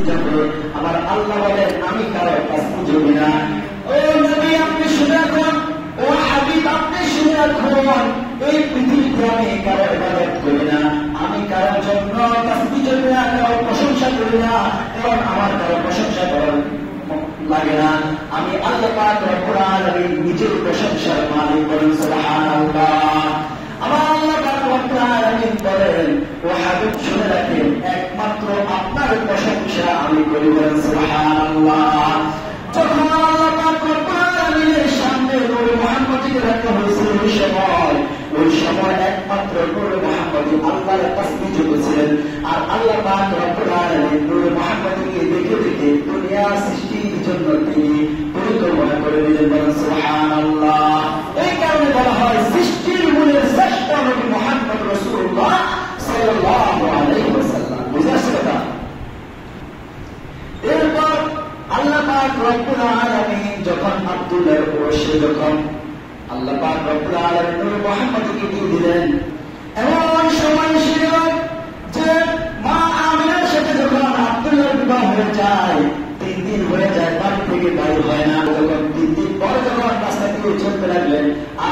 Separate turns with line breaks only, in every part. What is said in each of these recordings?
যাবে। আমার আল্লাহ বলেন আমি কারো তাসবিহ জমি না। ও নবী আপনি শুনে রাখুন, ও হাবিব আপনি শুনে রাখুন, এই পৃথিবীতে আমি কারো ইবাদত করি না, আমি কারোর জন্য তাসবিহ জমি না, কারো প্রশংসা করি না, কারণ আমার কারো প্রশংসা করার লাগে না। আমি আল্লাহ পাক রব্বুল আলামিন নিজের প্রশংসার মালিক। বলেন সুবহানাল্লাহ। আমার আল্লাহ পাক রব্বুল আলামিন বলেন, ও হাবিব শুনে রাখেন, একমাত্র আপনার প্রশংসা আমি করি। বলেন সুবহানাল্লাহ। যখন আল্লাহ পাক রব্বুল আলামিনের সামনে নূর মুহাম্মদকে রাখা হয়েছিল, ওই সময় একমাত্র নূর মুহাম্মদ আল্লাহর তাসবিহ জপেছিলেন। আর আল্লাহ পাক রব্বুল আলামিন নূর মুহাম্মদকে দেখে দেখে দুনিয়া সৃষ্টির জন্য তিনি পরিকল্পনা করে দিলেন। বলেন সুবহানাল্লাহ। এই কারণে বলা হয় সৃষ্টির মূলের শ্রেষ্ঠ নবী মুহাম্মদ রাসূলুল্লাহ সাল্লাল্লাহু আলাইহি ওয়াসাল্লাম। বুঝতে পারছেন? এরপর আল্লাহ পাক রব্বুল আলামিন যখন আব্দুল্লাহর বয়সে যখন আল্লাহ পাক রব্বুল আলামিন নূর মুহাম্মদকে দিয়ে দিলেন, এমন সময় ছিল যে মা আমিনার সাথে যখন আব্দুল্লাহর বিবাহ হয়ে যায়, 3 দিন হয়ে যায়, বাড়ি থেকে বাইর হয় না। যখন 3 দিন পরে যখন রাস্তা দিয়ে চলতে লাগলেন,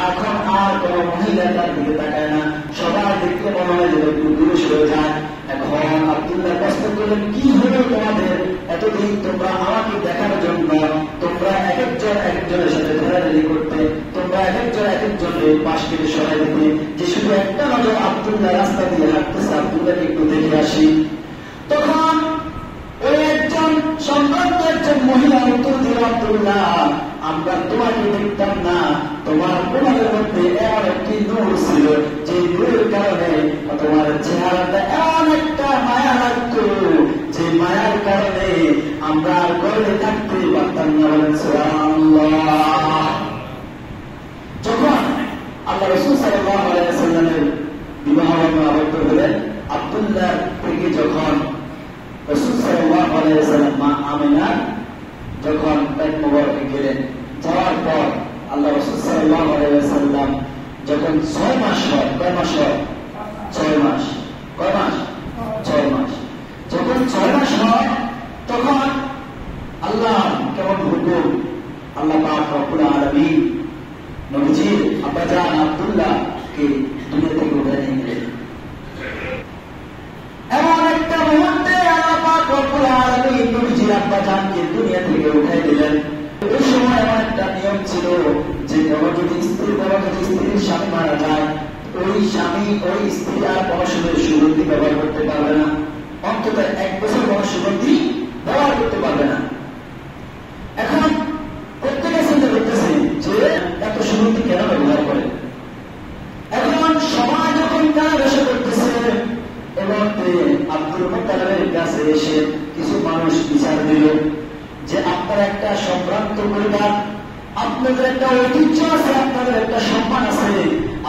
এখন আর কোন মহিলা তার দিকে তাকায় না, সবাই দেখতে মনে হয় যে একটু দূরে সরে যায়। এখন আব্দুল্লাহ প্রশ্ন করলেন, কি হলো তোমাদের? এতদিন তোমরা আমাকে দেখার জন্য তোমরা এক একজনের সাথে ধরাধরি করতে, তোমরা এক একজনের পাশ থেকে সরাই দিতে, যে শুধু একটা নজর আব্দুল্লাহ রাস্তা দিয়ে হাঁটতেছে, আব্দুল্লাহকে একটু দেখে আসি। তখন ওই একজন সম্ভ্রান্ত একজন মহিলা উত্তর দিল, আব্দুল্লাহ আমরা তোমাকে দেখতাম না, তোমার কোমরের মধ্যে এমন একটি নূর ছিল, যে নূরের কারণে তোমার চেহারাটা এমন একটা মায়া লাগতো, যে মায়ার কারণে আমরা ঘরে থাকতে পারতাম না। বলেন সুবহানাল্লাহ। যখন আল্লাহ রাসূল সাল্লাল্লাহু আলাইহি ওয়াসাল্লামের বিবাহ আবদ্ধ হলেন, আব্দুল্লাহ থেকে যখন রাসূল সাল্লাল্লাহু আলাইহি ওয়াসাল্লাম মা আমিনা যখন পেট মোবারকে গেলেন, যাওয়ার পর আল্লাহ রাসূল সাল্লাল্লাহু আলাইহি ওয়াসাল্লাম যখন 6 মাস হয়, কয় মাস হয়? 6 মাস। কয় মাস? 6 মাস। যখন 6 মাস হয়, তখন আল্লাহ কেমন হুকুম, আল্লাহ পাক রব্বুল আলামিন নবীজির আব্বাজান আব্দুল্লাহকে দুনিয়া থেকে উঠে নিয়ে গেলেন। এমন একটা মুহূর্তে আল্লাহ পাক রব্বুল আলামিন নবীজির আব্বাজানকে দুনিয়া থেকে উঠে দিলেন। ওই সময় এমন একটা নিয়ম ছিল যে কোনো যদি স্ত্রীর স্বামী মারা যায়, ওই স্বামী ওই স্ত্রী আর কোনো সময় সুগন্ধি ব্যবহার করতে পারবে না, অন্তত 1 বছর কোনো সুগন্ধি ব্যবহার করতে পারবে না। এখন প্রত্যেকে চিন্তা করতেছে যে এত সুগন্ধি কেন ব্যবহার করে। এখন সবাই যখন কানাঘুষা করতেছে, এবং আব্দুল মুত্তালিবের কাছে এসে কিছু মানুষ বিচার দিল যে আপনারা একটা সম্ভ্রান্ত পরিবার, আপনাদের একটা ঐতিহ্য আছে, আপনাদের একটা সম্মান আছে,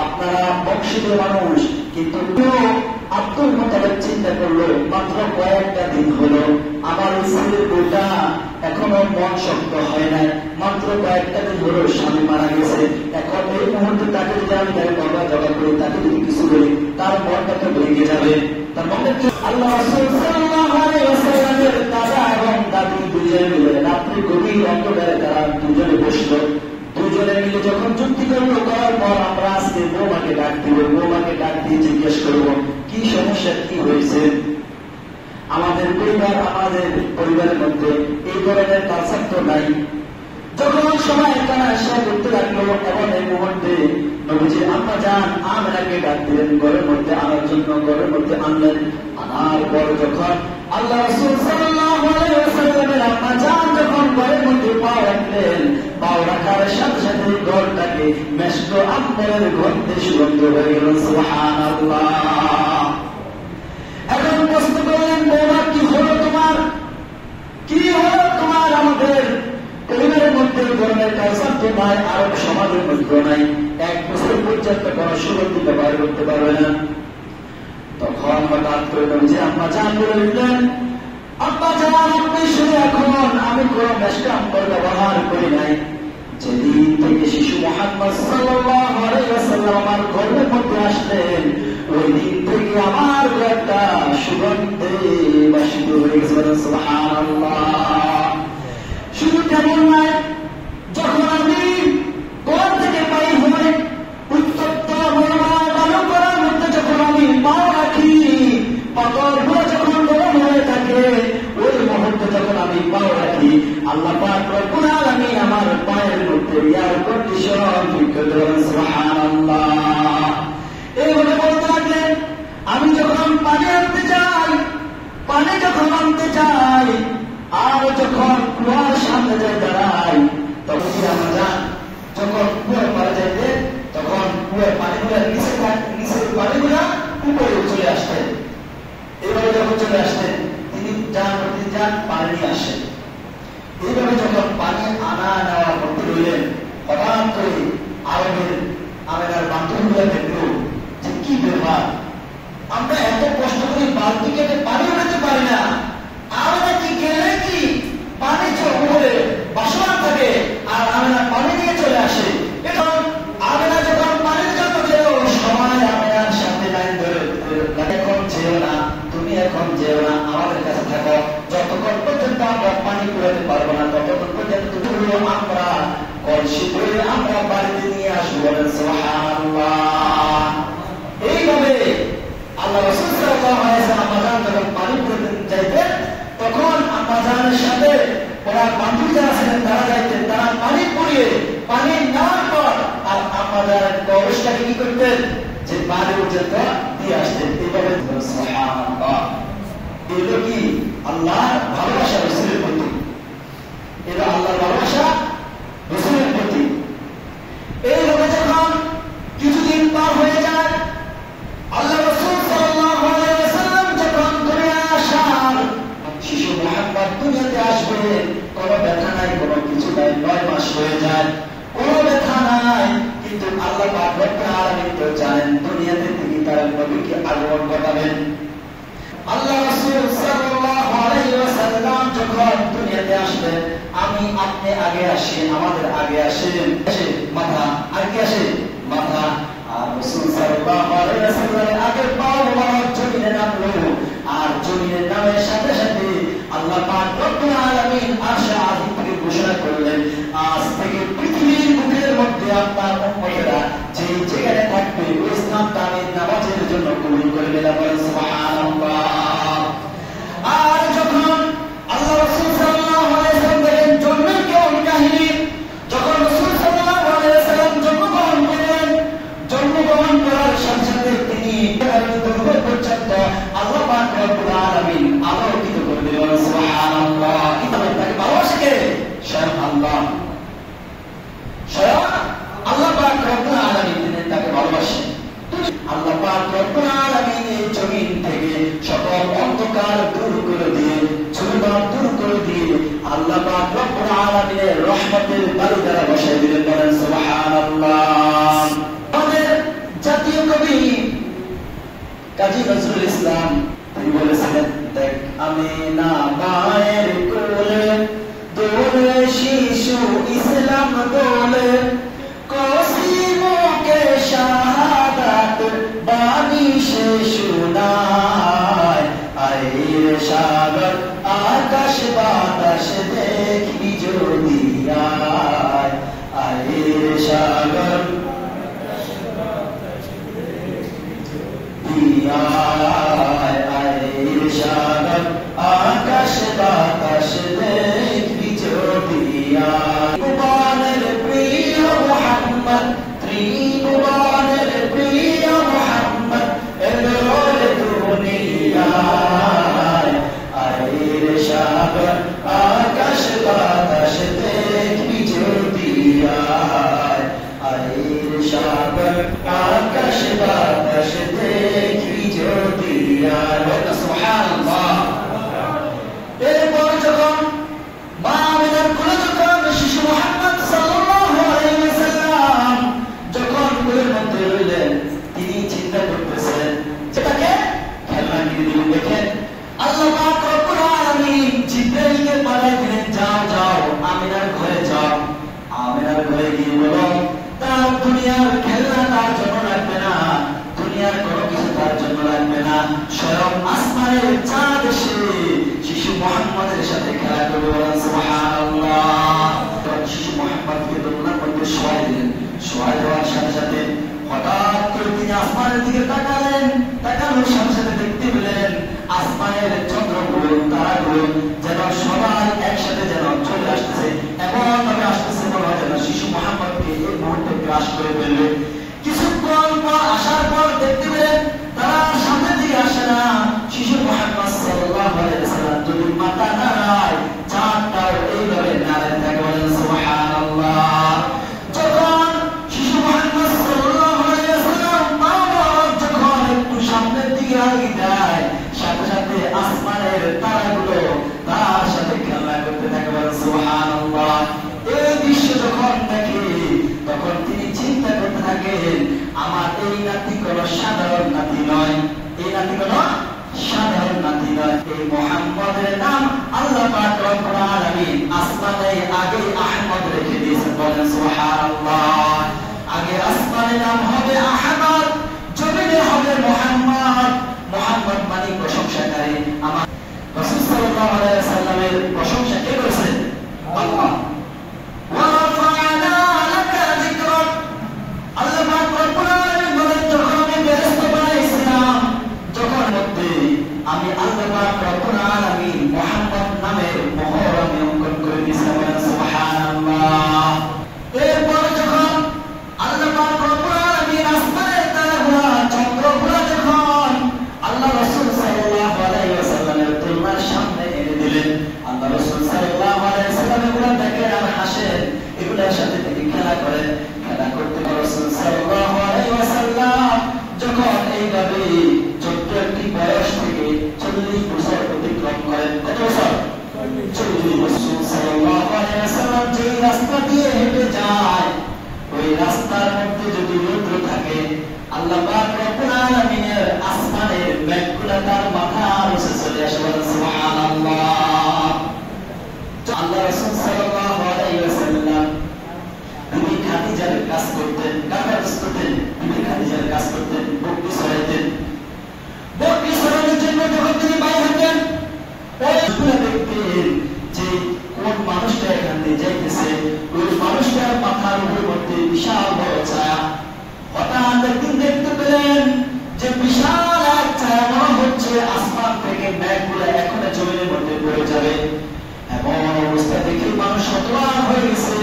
আপনারা বংশীয় মানুষ, কিন্তু আব্দুল মুত্তালিব চিন্তা করলো মাত্র কয়েকটা দিন হলো আমার স্ত্রীর বউটা এখনো মন শক্ত হয় নাই, মাত্র কয়েকটা দিন হলো স্বামী মারা গেছে, এখন এই মুহূর্তে তাকে যদি আমি তাকে বাবা জগা করি, তাকে যদি কিছু বলি, তার মনটা তো ভেঙে যাবে। তার মনে আল্লাহ রাসূল সাল্লাল্লাহু আলাইহি ওয়াসাল্লামের দাদা এবং দাদি দুজনে মিলে রাত্রি গভীর অন্ধকারে তারা দুজনে বসলো। দুজনে মিলে যখন যুক্তি করলো, করার পর আমরা আজকে বৌমাকে ডাক দিব, বৌমাকে ডাক দিয়ে জিজ্ঞেস করবো কি সমস্যা, কি হয়েছে। আমাদের পরিবারের মধ্যে এই ধরনের কালচার তো নাই। যখন সবাই কানাঘুষা করতে লাগলো, এবং এই মুহূর্তে নবীজির আম্মা জান আমিনাকে ডাক দিলেন ঘরের মধ্যে আনার জন্য, ঘরের মধ্যে আনলেন। আনার পর যখন আল্লাহ রাসূল সাল্লাল্লাহু আলাইহি ওয়াসাল্লামের আম্মা জান যখন ঘরের মধ্যে পা রাখলেন, পা রাখার সাথে সাথে ঘরটাকে মেশক আম্বরের গন্ধে সুগন্ধ হয়ে গেল। সুবহানাল্লাহ। এখন প্রশ্ন করলেন, বৌমা কি হলো তোমার, কি হলো তোমার? আমাদের পরিবারের মধ্যে এই ধরনের কালচার তো নাই, আরব সমাজের মধ্যে নাই, 1 বছর পর্যন্ত কোন সুগন্ধি ব্যবহার করতে পারবে না। তখন হঠাৎ করে যে আম্মা জান বলে উঠলেন, আব্বা জান আপনি শুনে এখন আমি কোন মেশক আম্বর ব্যবহার করি নাই, যেদিন থেকে শিশু মুহাম্মদ সাল্লাল্লাহু আলাইহি ওয়াসাল্লাম আমার ঘরের মধ্যে আসলেন, ওই দিন থেকে আমার একটা সুগন্ধে বাসিত হয়ে গেছে। সুবহানাল্লাহ। শুধু তেমন নয়, যখন আমি ঘর থেকে বাইর হয়ে উত্তপ্ত বালু করার মধ্যে যখন আমি পা রাখি, পাথরগুলো যখন গরম হয়ে থাকে, ওই মুহূর্তে যখন আমি পা রাখি, আল্লাহ পাক রব্বুল আলামিন আমার পায়ের মধ্যে এয়ার কন্ডিশন ফিট করে দেন। সুবহানাল্লাহ। এইভাবে বলতে লাগলেন, আমি যখন পানি আনতে যাই, পানি যখন আনতে যাই, আর যখন কুয়ার সামনে যাই দাঁড়াই, তখন আমার যান যখন কুয়ার পারে যাইতে, তখন কুয়ার পানিগুলো নিচের পানিগুলা উপরে চলে আসতেন। এইভাবে যখন চলে আসতেন, তিনি যান পানি নিয়ে আসেন। এইভাবে যখন পানি আনা নেওয়া করতে রইলেন, হঠাৎ করে আমেনার বান্ধবীরা দেখল যে কি ব্যাপার, আমরা এত কষ্ট করে বালতি কেটে পানি উঠাতে পারি না, আমরা কি গেলে কি পানি উপরে বাসমান থাকে আর আমেনা পানি নিয়ে চলে আসে। এখন আমেনা যখন পানির জন্য যেও, সবাই আমেনার সামনে লাইন ধরে, এখন যেও না, তুমি এখন যেও না, আমাদের কাছে থাকো, যতক্ষণ পর্যন্ত আমরা পানি কুড়াতে পারবো না, ততক্ষণ পর্যন্ত আমরা কলসি করে আমরা বাড়িতে নিয়ে আসবো। বলেন সুবহানাল্লাহ। এইভাবে আল্লাহ রাসূল সাল্লাল্লাহু আলাইহি ওয়াসাল্লাম আম্মাজান যখন পানি কুড়াতে যাইতেন, তখন আম্মাজানের সাথে ওরা বান্ধবী যারা ছিলেন তারা যাইতেন, তারা পানি কুড়িয়ে পানি নেওয়ার পর আর আম্মাজানের কলসটাকে কি করতেন, যে পানি পর্যন্ত দিয়ে আসতেন। এইভাবে সুবহানাল্লাহ। এগুলো কি আল্লাহর ভালোবাসা রাসূলের প্রতি, এটা আল্লাহর ভালোবাসা রাসূলের প্রতি। এইভাবে যখন কিছুদিন পার হয়ে যায়, আল্লাহ রাসূল সাল্লাল্লাহু আলাইহি ওয়াসাল্লাম যখন দুনিয়ায় আসার, শিশু মুহাম্মদ দুনিয়াতে আসবে, কোনো ব্যথা নাই, কোনো কিছু নাই, 9 মাস হয়ে যায়, কোনো ব্যথা নাই, কিন্তু আল্লাহ পাক রব্বুল আলামিন তো জানেন দুনিয়াতে তিনি তার নবীকে আগমন ঘটাবেন। আল্লাহ রাসূল সাল্লাল্লাহু আলাইহি ওয়াসাল্লাম যখন দুনিয়াতে আসবেন, আমি আপনি আগে আসি, আমাদের আগে আসেন, মাথা আগে আসে মাথা, আর রাসূল সাল্লাল্লাহু আলাইহি ওয়াসাল্লামের আগে পাও মোবারক জমিনে নামলো, আর জমিনে নামার সাথে সাথে আল্লাহ পাক রব্বুল আলামিন আরশে আজিম থেকে ঘোষণা করলেন, আজ থেকে পৃথিবীর বুকের মধ্যে আপনার উম্মতেরা যে যেখানে থাকবে ওই স্থানটা আমি নামাজের জন্য কবুল করে নিলাম। সুবহানাল্লাহ। আর যখন আল্লাহ রাসূল সাল্লাল্লাহু আলাইহি ওয়াসাল্লাম দেখেন জন্মের কেমন কাহিনী, যখন রাসূল সাল্লাল্লাহু আলাইহি ওয়াসাল্লাম জন্মগ্রহণ করলেন, জন্মগ্রহণ করার সাথে সাথে তিনি পর্যন্ত আল্লাহ পাক রব্বুল আলামিন আলোকিত করে দিলেন। সুবহানাল্লাহ। কিভাবে তাকে ভালোবাসে কে? স্বয়ং আল্লাহ, স্বয়ং আল্লাহ পাক রব্বুল আলামিন তিনি তাকে ভালোবাসেন। আল্লাহ পাক রব্বুল আলামিন এই জমিন থেকে সকল অন্ধকার দূর করে দিয়ে, ঝুলবান দূর করে দিয়ে আল্লাহ পাক রব্বুল আলামিনের রহমতের বাড়ি দ্বারা বসাই দিলেন। বলেন সুবহানাল্লাহ। আমাদের জাতীয় কবি কাজী নজরুল ইসলাম তিনি বলেছিলেন, দেখ আমি না মায়ের কোলে দোলে শিশু ইসলাম দোলে, কসিমকে শাহাদাত বাণী সে শোনায়, আয়ের সাগর আকাশ বাতাস দেখি যদি আয়, আয়ের সাগর আয়, আয়ের সাগর আকাশ বাতাস দেখি যদি আয়। কুরবানের প্রিয় মুহাম্মদ, ত্রিভুবনের প্রিয় মুহাম্মদ এলো রে দুনিয়ায়, আয়ের সাগর আকাশ বাতাস দেখি যদি আয়, আয়ের সাগর আকাশ বাতাস দেখি যদি মুহাম্মাদের সাথে খেলা করবে, বলেন সুবহানাল্লাহ। শিশু মুহাম্মদকে দোলনার মধ্যে শোয়াই দিলেন। শোয়াই দেওয়ার সাথে সাথে হঠাৎ করে তিনি আসমানের দিকে তাকালেন। তাকানোর সাথে সাথে দেখতে পেলেন আসমানের চন্দ্রগুলো, তারাগুলো যেন সবাই একসাথে যেন চলে আসতেছে, এমন ভাবে আসতেছে মনে হয় যেন শিশু মুহাম্মদকে এই মুহূর্তে গ্রাস করে ফেলবে। কিছুক্ষণ পর আসার পর দেখতে পেলেন তারা সামনের দিকে আসে না। শিশু মুহাম্মদ সাল্লাল্লাহু আলাইহি ওয়াসাল্লাম যদি মাথা নাড়ায়, চাঁদটাও এইভাবে নাড়ায় থাকে, বলেন সুবহানাল্লাহ। যখন শিশু মুহাম্মদ সাল্লাল্লাহু আলাইহি ওয়াসাল্লাম যখন একটু সামনের দিকে এগিয়ে যায়, সাথে সাথে আসমানের তারাগুলো তার সাথে খেলা করতে থাকে, বলেন সুবহানাল্লাহ। এই দৃশ্য যখন দেখে তখন তিনি চিন্তা করতে থাকেন, আমার এই নাতি কোন সাধারণ নাতি নয়, এই নাতি কোন সাধারণ নাতি নয়। এই মুহাম্মদের নাম আল্লাহ পাক রব্বুল আলামিন আসমানে আগে আহমদ রেখে দিয়েছেন, বলেন সুবহানাল্লাহ। আগে আসমানে নাম হবে আহমদ, জমিনে হবে মুহাম্মদ। মুহাম্মদ মানে প্রশংসাকারী। আমার রাসূল সাল্লাল্লাহু আলাইহি ওয়াসাল্লামের প্রশংসা কে করেছেন? আল্লাহ। আমি আল্লাহ পাক রব্বুল আলামিন মুহাম্মদ নামের মোহর আমি অঙ্কন করে দিয়েছিলাম, সুবহানাল্লাহ। এরপর যখন আল্লাহ পাক রব্বুল আলামিন আসমানের তারাগুলো, চন্দ্রগুলো যখন আল্লাহ রাসূল সাল্লাল্লাহু আলাইহি ওয়াসাল্লামের দরবার সামনে এনে দিলেন, আল্লাহ রাসূল সাল্লাল্লাহু আলাইহি ওয়াসাল্লাম এগুলো দেখেন আর হাসেন, এগুলোর সাথে তিনি খেলা করেন। খেলা করতে রাসূল সাল্লাল্লাহু আলাইহি ওয়াসাল্লাম যখন এইভাবে ছোট্ট একটি বয়স থেকে 40 বছর অতিক্রম করেন, কত বছর? 40 বছর। সাল্লাল্লাহু আলাইহি ওয়াসাল্লাম যে রাস্তা দিয়ে হেঁটে যায়, ওই রাস্তার মধ্যে যদি রৌদ্র থাকে, আল্লাহ পাক রব্বুল আলামিনের আসমানের মেঘগুলো তার মাথার উপরে চলে আসে, বলেন সুবহানাল্লাহ। আল্লাহ রাসূল সাল্লাল্লাহু আলাইহি ওয়াসাল্লাম বিবি খাদিজার কাজ করতেন, কাজ করতেন, বিবি খাদিজার কাজ করতেন, বকরি চড়াইতেন। বকরি চড়ানোর জন্য যখন তিনি বাইরে হতেন, ওই দেখতেন যে কোন মানুষটা এখান দিয়ে যাইতেছে, ওই মানুষটার মাথার উপর মধ্যে বিশাল বড় ছায়া। হঠাৎ একদিন দেখতে পেলেন যে বিশাল এক ছায়া, মনে হচ্ছে আসমান থেকে মেঘগুলো এখনো জমিনের মধ্যে পড়ে যাবে। এমন অবস্থা দেখে মানুষ হতবাক হয়ে গেছে।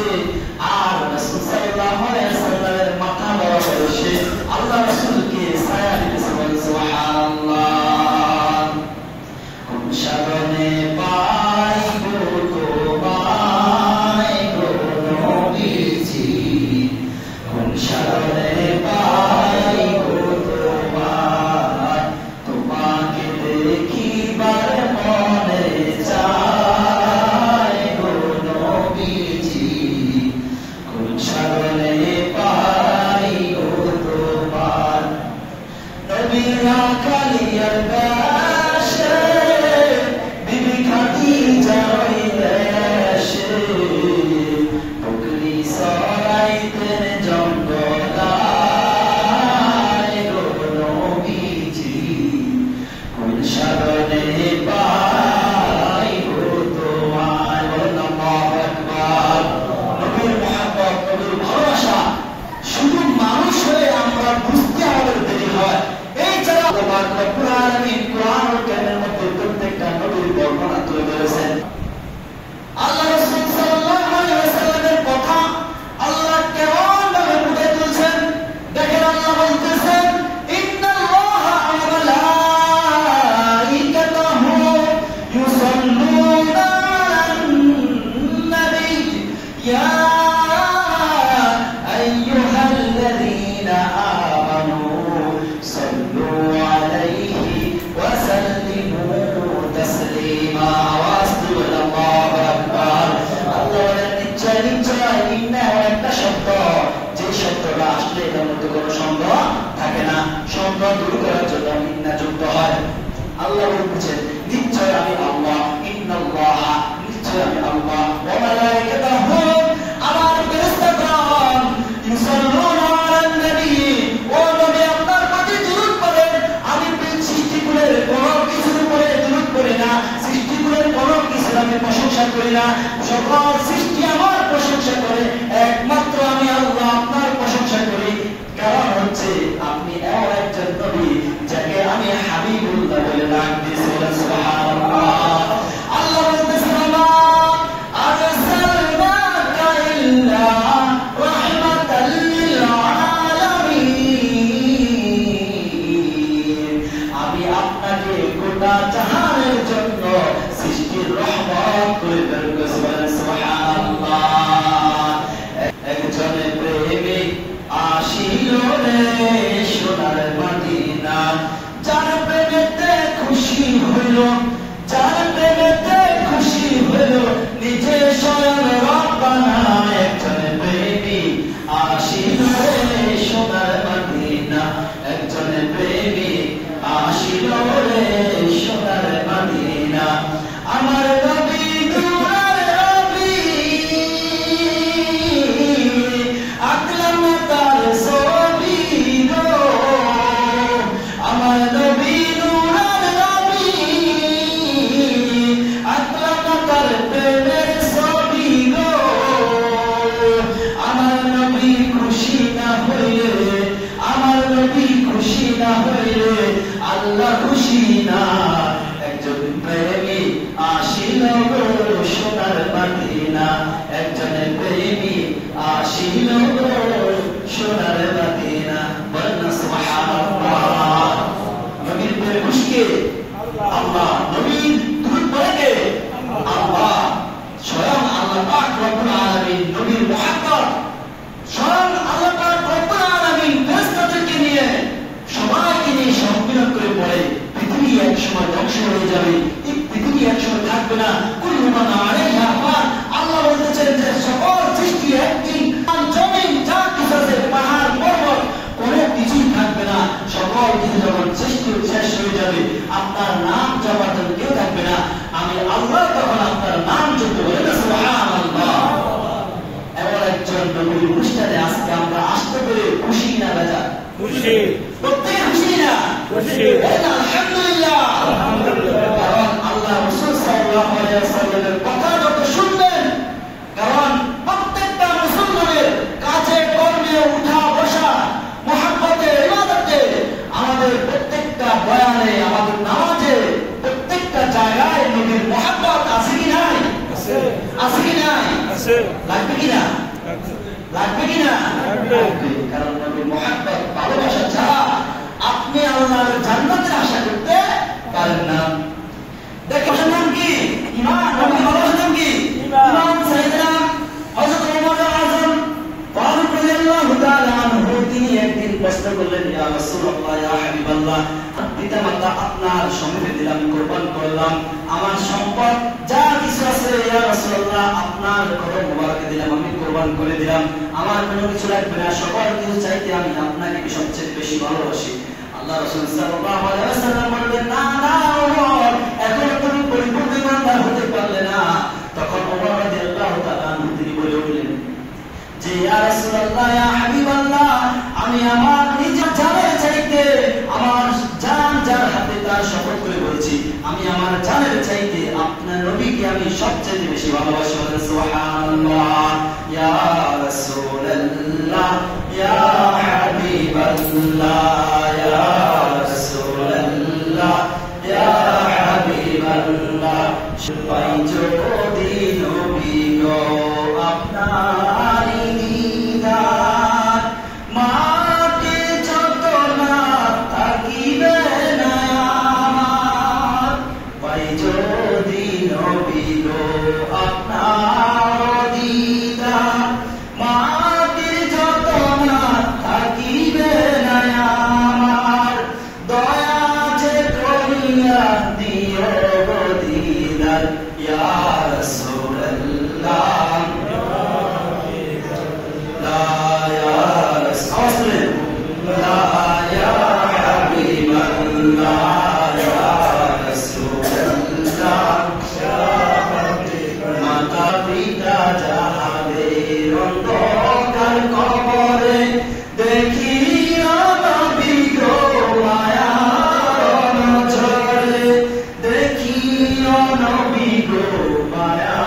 আর রাসূল সাল্লাল্লাহু আলাইহি ওয়াসাল্লামের মাথা বরাবর এসে আল্লাহ রাসূলকে ছায়া দিতেছে, বলেন সুবহানাল্লাহ। কোন সাধনে পাই গো তোমায় গো নবীজি, কোন সাধনে পাই গো তোমায়, তোমাকে দেখিবার মনে চায় গো নবীজি, কোন সাধনে পাই গো তোমার। নবীরা কালিয়ার বাসে বিবি খাদিজার দেশে, বকরি চড়াইতেন জঙ্গলায় গো নবীজি, কোন সাধনে পাই গো তোমায়, বলেন আল্লাহু আকবার। নবীর মুহাব্বত, নবীর ভালোবাসা শুধু মানুষ হয়ে আমরা বুঝতে আমাদের দেরি হয়। এই যারা আল্লাহ রব্বুল আলামিন কুরআনুল কারীমের মধ্যে প্রত্যেকটা নবীর বর্ণনা তুলে ধরেছেন। আল্লাহ রাসূল সাল্লাল্লাহু আলাইহি ওয়াসাল্লামের কথা আল্লাহ কেমন ভাবে ফুটে তুলছেন দেখেন। আল্লাহ বলতেছেন, ইন্নাল্লাহা ওয়া মালাইকাতাহু ইউসাল্লুনা আলান নবী ইয়া আইয়ুহাল্লাযীনা আমানু সাল্লু আলাইহি ওয়া সাল্লিমু তাসলিমা। আওয়াজ দিয়ে আল্লাহু আকবার। আল্লাহ বলেন, নিশ্চয় নিশ্চয়, ইন্না একটা শব্দ, যে শব্দটা আসলে এটার মধ্যে কোনো সন্দেহ থাকে না, সন্দেহ দূর করার জন্য ইন্না যুক্ত হয়। আল্লাহ বলছেন, নিশ্চয় আমি আল্লাহ, ইন্নাল্লাহা, নিশ্চয় আমি আল্লাহ, ওয়া মালাইকাতাহু, আমার ফেরেশতাগণ, ইউসাল্লুনা আলান নবী, ও নবী আপনার প্রতি দুরূদ পড়েন। আমি সৃষ্টিকুলের কোনো কিছুর উপরে দুরূদ পড়ি না, সৃষ্টিকুলের কোনো কিছুর আমি করি না, সকল সৃষ্টি আমার প্রশংসা করে, একমাত্র আমি আল্লাহ আপনার প্রশংসা করি। কারণ হচ্ছে আপনি এমন একজন নবী যাকে আমি হাবিবুল্লাহ বলে ডাক দিয়েছি। সুবহানাল্লাহ। আল্লাহ বলতেছেন মা আরসালনাকা ইল্লা রাহমাতাল লিল আলামিন। আমি আপনাকে গোটা জাহানের জন্য সৃষ্টির রহমত করে বের করেছি। সুবহানাল্লাহ। একজনে প্রেমিক আসিল রে সোনার মদিনা, যার প্রেমেতে খুশি হইল, যার প্রেমেতে খুশি হইল নিজে স্বয়ং রব্বানা। একজনে প্রেমিক আসিল রে সোনার মদিনা, একজনে প্রেমিক আসিল রে সোনার মদিনা। আমার নবী দুলার নবী আকলাম তার ছবি গো, আমার নবী দুলার নবী আকলাম তার প্রেমের ছবি গো। আমার নবী খুশি না হইলে, আমার নবী খুশি না হইলে আল্লাহ খুশি না। একজন প্রেমী আসিল গো সোনার মদিনা, একজনের প্রেমী আসিল গো সোনার মদিনা। বলেন সুবহানাল্লাহ। নবীর প্রেমে খুশি কে? আল্লাহ। নবীর দুরূদ পড়ে কে? আল্লাহ। স্বয়ং আল্লাহ পাক রব্বুল আলামিন নবীর মুহাব্বত, স্বয়ং আল্লাহ পাক রব্বুল আলামিন ফেরেশতাদেরকে নিয়ে সবাইকে নিয়ে সম্মিলন করে পড়ে পৃথিবী এক সময় ধ্বংস হয়ে যাবে, এই পৃথিবী এক সময় থাকবে না। কুল্লু মান আলাইহা ফান। আল্লাহ বলতেছেন যে সকল সৃষ্টি একদিন জমিন যা কিছু আছে, পাহাড় পর্বত কোনো কিছুই থাকবে না। সকল কিছু যখন সৃষ্টি শেষ হয়ে যাবে, আপনার নাম জপার জন্য কেউ থাকবে না। আমি আল্লাহ তখন আপনার নাম জপতে বলে না। সুবহানাল্লাহ। এমন একজন নবীর অনুষ্ঠানে আজকে আমরা আসতে পেরে খুশি না বেজা? খুশি। প্রত্যেকে খুশি না? খুশি। আলহামদুলিল্লাহ। আলহামদুলিল্লাহ। কারণ আল্লাহ রাসূল সাল্লাল্লাহু আলাইহি ওয়াসাল্লামের কথা যত শুনবেন, কারণ প্রত্যেকটা মুসলমানের কাজে কর্মে উঠা বসা মুহাব্বতে ইবাদতে, আমাদের প্রত্যেকটা বয়ানে, আমাদের নামাজে, প্রত্যেকটা জায়গায় নবীর মুহাব্বত আছে কি নাই? আছে। আছে কি নাই? আছে। লাগবে কি না? লাগবে কি না? কারণ নবীর মুহাব্বত, ভালোবাসা ছাড়া আপনি আল্লাহর জান্নাতের আশা করতে পারেন না। দেখো নাম কি? ঈমান। নবীর ভালোবাসার নাম কি? ঈমান। সাইয়েদনা হযরত ওমর আযম ফারুক রাদিয়াল্লাহু তাআলা আনহু তিনি একদিন প্রশ্ন করলেন, ইয়া রাসূলুল্লাহ, ইয়া হাবিবাল্লাহ, পিতামাতা আপনার সম্মুখে দিলাম, কুরবান করলাম, আমার সম্পদ যা কিছু আছে ইয়া রাসূলুল্লাহ আপনার কদম মোবারকে দিলাম, আমি কুরবান করে দিলাম, আমার কোনো কিছু লাগবে না, সকল কিছু চাইতে আমি আপনাকে সবচেয়ে বেশি ভালোবাসি। আল্লাহ রাসূল সাল্লাল্লাহু আলাইহি ওয়াসাল্লাম বললেন, না না ওমর, এখন তুমি পরিপূর্ণ ইমানদার হতে পারলে না। তখন ওমর রাদিয়াল্লাহু তাআলা তিনি বলে উঠলেন যে, ইয়া রাসূলুল্লাহ, ইয়া হাবিবাল্লাহ, আমি আমার নিজের জানের চাইতে, আমার জান যার হাতে তার শপথ করে বলছি, আমি আমার জানের চাইতে আপনার নবীকে আমি সবচেয়ে বেশি ভালোবাসি। সুবহানাল্লাহ। ইয়া রাসূলুল্লাহ, ইয়া হাবিবাল্লাহ, ইয়া রাসূলুল্লাহ, ইয়া হাবিবাল্লাহ, সবাই যদি নবী গো আপনার দিদার মাকে যত না থাকিবে না আমার, পাই যদি নবী গো আপনার দিদার মাকে যত না থাকিবে না আমার, দয়া যে করিয়া দিও গো দিদার ইয়া রাসূলুল্লাহ। মায়া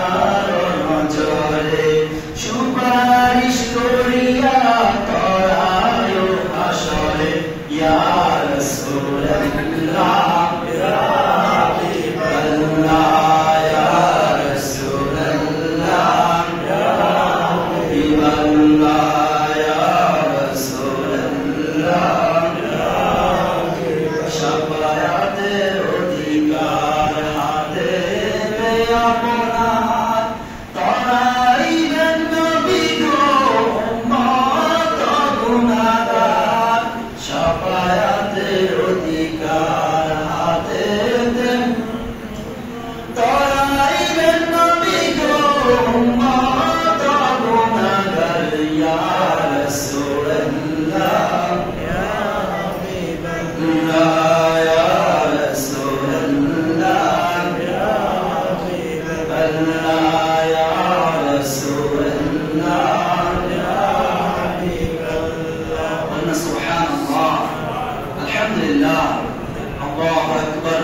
الله يا رسول الله يا حبيب الله. قلنا سبحان الله، الحمد لله، الله أكبر.